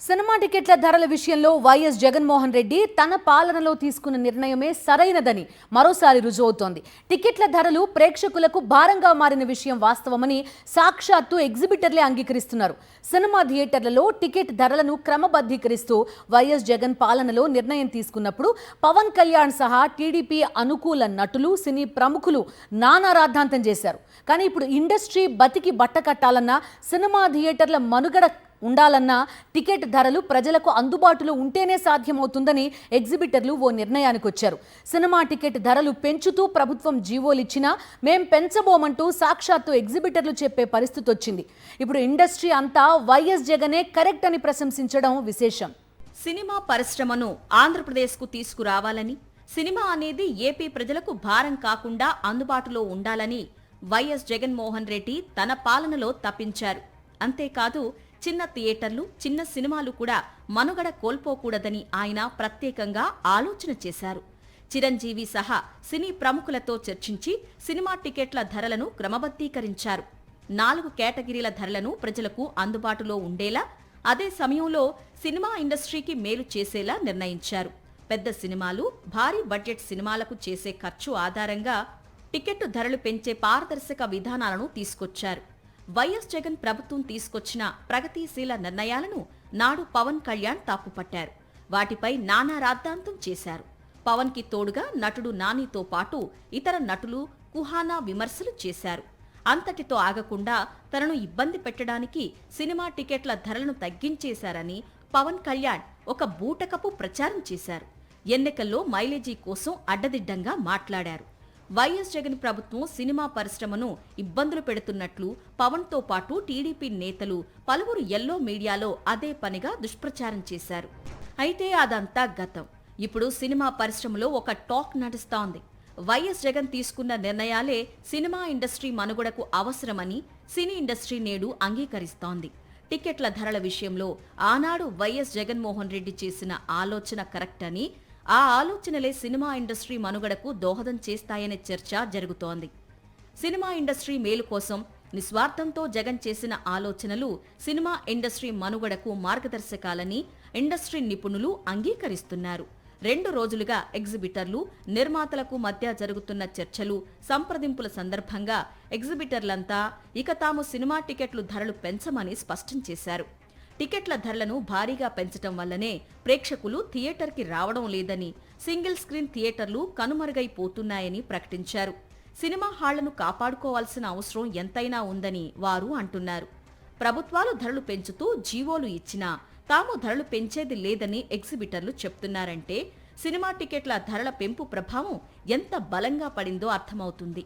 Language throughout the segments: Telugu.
సినిమా టికెట్ల ధరల విషయంలో వైఎస్ జగన్మోహన్ రెడ్డి తన పాలనలో తీసుకున్న నిర్ణయమే సరైనదని మరోసారి రుజువవుతోంది. టికెట్ల ధరలు ప్రేక్షకులకు భారంగా మారిన విషయం వాస్తవమని సాక్షాత్తు ఎగ్జిబిటర్లే అంగీకరిస్తున్నారు. సినిమా థియేటర్లలో టికెట్ ధరలను క్రమబద్ధీకరిస్తూ వైఎస్ జగన్ పాలనలో నిర్ణయం తీసుకున్నప్పుడు పవన్ కళ్యాణ్ సహా టీడీపీ అనుకూల నటులు, సినీ ప్రముఖులు నానా రాద్ధాంతం చేశారు. కానీ ఇప్పుడు ఇండస్ట్రీ బతికి బట్ట కట్టాలన్నా, సినిమా థియేటర్ల మనుగడ ఉండాలన్నా టికెట్ ధరలు ప్రజలకు అందుబాటులో ఉంటేనే సాధ్యమవుతుందని ఎగ్జిబిటర్లు ఓ నిర్ణయానికి వచ్చారు. సినిమా టికెట్ ధరలు పెంచుతూ ప్రభుత్వం జీవోలిచ్చినా మేం పెంచబోమంటూ సాక్షాత్తు ఎగ్జిబిటర్లు చెప్పే పరిస్థితి వచ్చింది. ఇప్పుడు ఇండస్ట్రీ అంతా వైఎస్ జగనే కరెక్ట్ అని ప్రశంసించడం విశేషం. సినిమా పరిశ్రమను ఆంధ్రప్రదేశ్కు తీసుకురావాలని, సినిమా అనేది ఏపీ ప్రజలకు భారం కాకుండా అందుబాటులో ఉండాలని వైఎస్ జగన్మోహన్ రెడ్డి తన పాలనలో తప్పించారు. అంతేకాదు, చిన్న థియేటర్లు, చిన్న సినిమాలు కూడా మనుగడ కోల్పోకూడదని ఆయన ప్రత్యేకంగా ఆలోచన చేశారు. చిరంజీవి సహా సినీ ప్రముఖులతో చర్చించి సినిమా టికెట్ల ధరలను క్రమబద్ధీకరించారు. 4 కేటగిరీల ధరలను ప్రజలకు అందుబాటులో ఉండేలా, అదే సమయంలో సినిమా ఇండస్ట్రీకి మేలు చేసేలా నిర్ణయించారు. పెద్ద సినిమాలు, భారీ బడ్జెట్ సినిమాలకు చేసే ఖర్చు ఆధారంగా టికెట్టు ధరలు పెంచే పారదర్శక విధానాలను తీసుకొచ్చారు. వైఎస్ జగన్ ప్రభుత్వం తీసుకొచ్చిన ప్రగతిశీల నిర్ణయాలను నాడు పవన్ కళ్యాణ్ తప్పుపట్టారు. వాటిపై నానా రాద్ధాంతం చేశారు. పవన్ కి తోడుగా నటుడు నానితో పాటు ఇతర నటులు కుహానా విమర్శలు చేశారు. అంతటితో ఆగకుండా తనను ఇబ్బంది పెట్టడానికి సినిమా టికెట్ల ధరలను తగ్గించేశారని పవన్ కళ్యాణ్ ఒక బూటకపు ప్రచారం చేశారు. ఎన్నికల్లో మైలేజీ కోసం అడ్డదిడ్డంగా మాట్లాడారు. వైఎస్ జగన్ ప్రభుత్వం సినిమా పరిశ్రమను ఇబ్బందులు పెడుతున్నట్లు పవన్తో పాటు టీడీపీ నేతలు పలువురు ఎల్లో మీడియాలో అదే పనిగా దుష్ప్రచారం చేశారు. అయితే అదంతా గతం. ఇప్పుడు సినిమా పరిశ్రమలో ఒక టాక్ నడుస్తోంది. వైఎస్ జగన్ తీసుకున్న నిర్ణయాలే సినిమా ఇండస్ట్రీ మనుగడకు అవసరమని సినీ ఇండస్ట్రీ నేడు అంగీకరిస్తోంది. టికెట్ల ధరల విషయంలో ఆనాడు వైఎస్ జగన్మోహన్ రెడ్డి చేసిన ఆలోచన కరెక్ట్ అని, ఆ ఆలోచనలే సినిమా ఇండస్ట్రీ మనుగడకు దోహదం చేస్తాయనే చర్చ జరుగుతోంది. సినిమా ఇండస్ట్రీ మేలు కోసం నిస్వార్థంతో జగన్ చేసిన ఆలోచనలు సినిమా ఇండస్ట్రీ మనుగడకు మార్గదర్శకాలని ఇండస్ట్రీ నిపుణులు అంగీకరిస్తున్నారు. 2 రోజులుగా ఎగ్జిబిటర్లు, నిర్మాతలకు మధ్య జరుగుతున్న చర్చలు, సంప్రదింపుల సందర్భంగా ఎగ్జిబిటర్లంతా ఇక తాము సినిమా టికెట్లు ధరలు పెంచమని స్పష్టం చేశారు. టికెట్ల ధరలను భారీగా పెంచడం వల్లనే ప్రేక్షకులు థియేటర్కి రావడం లేదని, సింగిల్ స్క్రీన్ థియేటర్లు కనుమరుగైపోతున్నాయని ప్రకటించారు. సినిమా హాళ్లను కాపాడుకోవాల్సిన అవసరం ఎంతైనా ఉందని వారు అంటున్నారు. ప్రభుత్వాలు ధరలు పెంచుతూ జీవోలు ఇచ్చినా తాము ధరలు పెంచేది లేదని ఎగ్జిబిటర్లు చెప్తున్నారంటే సినిమా టికెట్ల ధరల పెంపు ప్రభావం ఎంత బలంగా పడిందో అర్థమవుతుంది.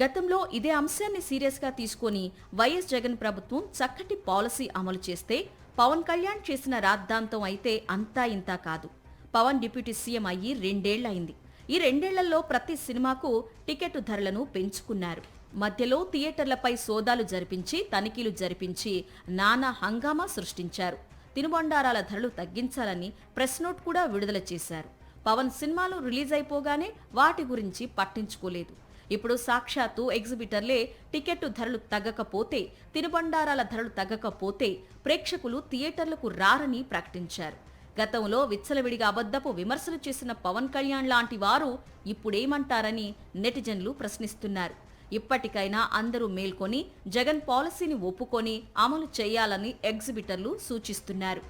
గతంలో ఇదే అంశాన్ని సీరియస్గా తీసుకుని వైఎస్ జగన్ ప్రభుత్వం చక్కటి పాలసీ అమలు చేస్తే పవన్ కళ్యాణ్ చేసిన రాద్ధాంతం అయితే అంతా ఇంతా కాదు. పవన్ డిప్యూటీ సీఎం అయ్యి 2 ఏళ్లయింది. ఈ 2 ఏళ్లలో ప్రతి సినిమాకు టికెట్ ధరలను పెంచుకున్నారు. మధ్యలో థియేటర్లపై సోదాలు జరిపించి, తనిఖీలు జరిపించి నానా హంగామా సృష్టించారు. తినుబండారాల ధరలు తగ్గించాలని ప్రెస్ నోట్ కూడా విడుదల చేశారు. పవన్ సినిమాలు రిలీజ్ అయిపోగానే వాటి గురించి పట్టించుకోలేదు. ఇప్పుడు సాక్షాత్తు ఎగ్జిబిటర్లే టికెట్టు ధరలు తగ్గకపోతే, తినుబండారాల ధరలు తగ్గకపోతే ప్రేక్షకులు థియేటర్లకు రారని ప్రకటించారు. గతంలో విచ్చలవిడిగా అబద్ధపు విమర్శలు చేసిన పవన్ కళ్యాణ్ లాంటి వారు ఇప్పుడేమంటారని నెటిజన్లు ప్రశ్నిస్తున్నారు. ఇప్పటికైనా అందరూ మేల్కొని జగన్ పాలసీని ఒప్పుకొని అమలు చేయాలని ఎగ్జిబిటర్లు సూచిస్తున్నారు.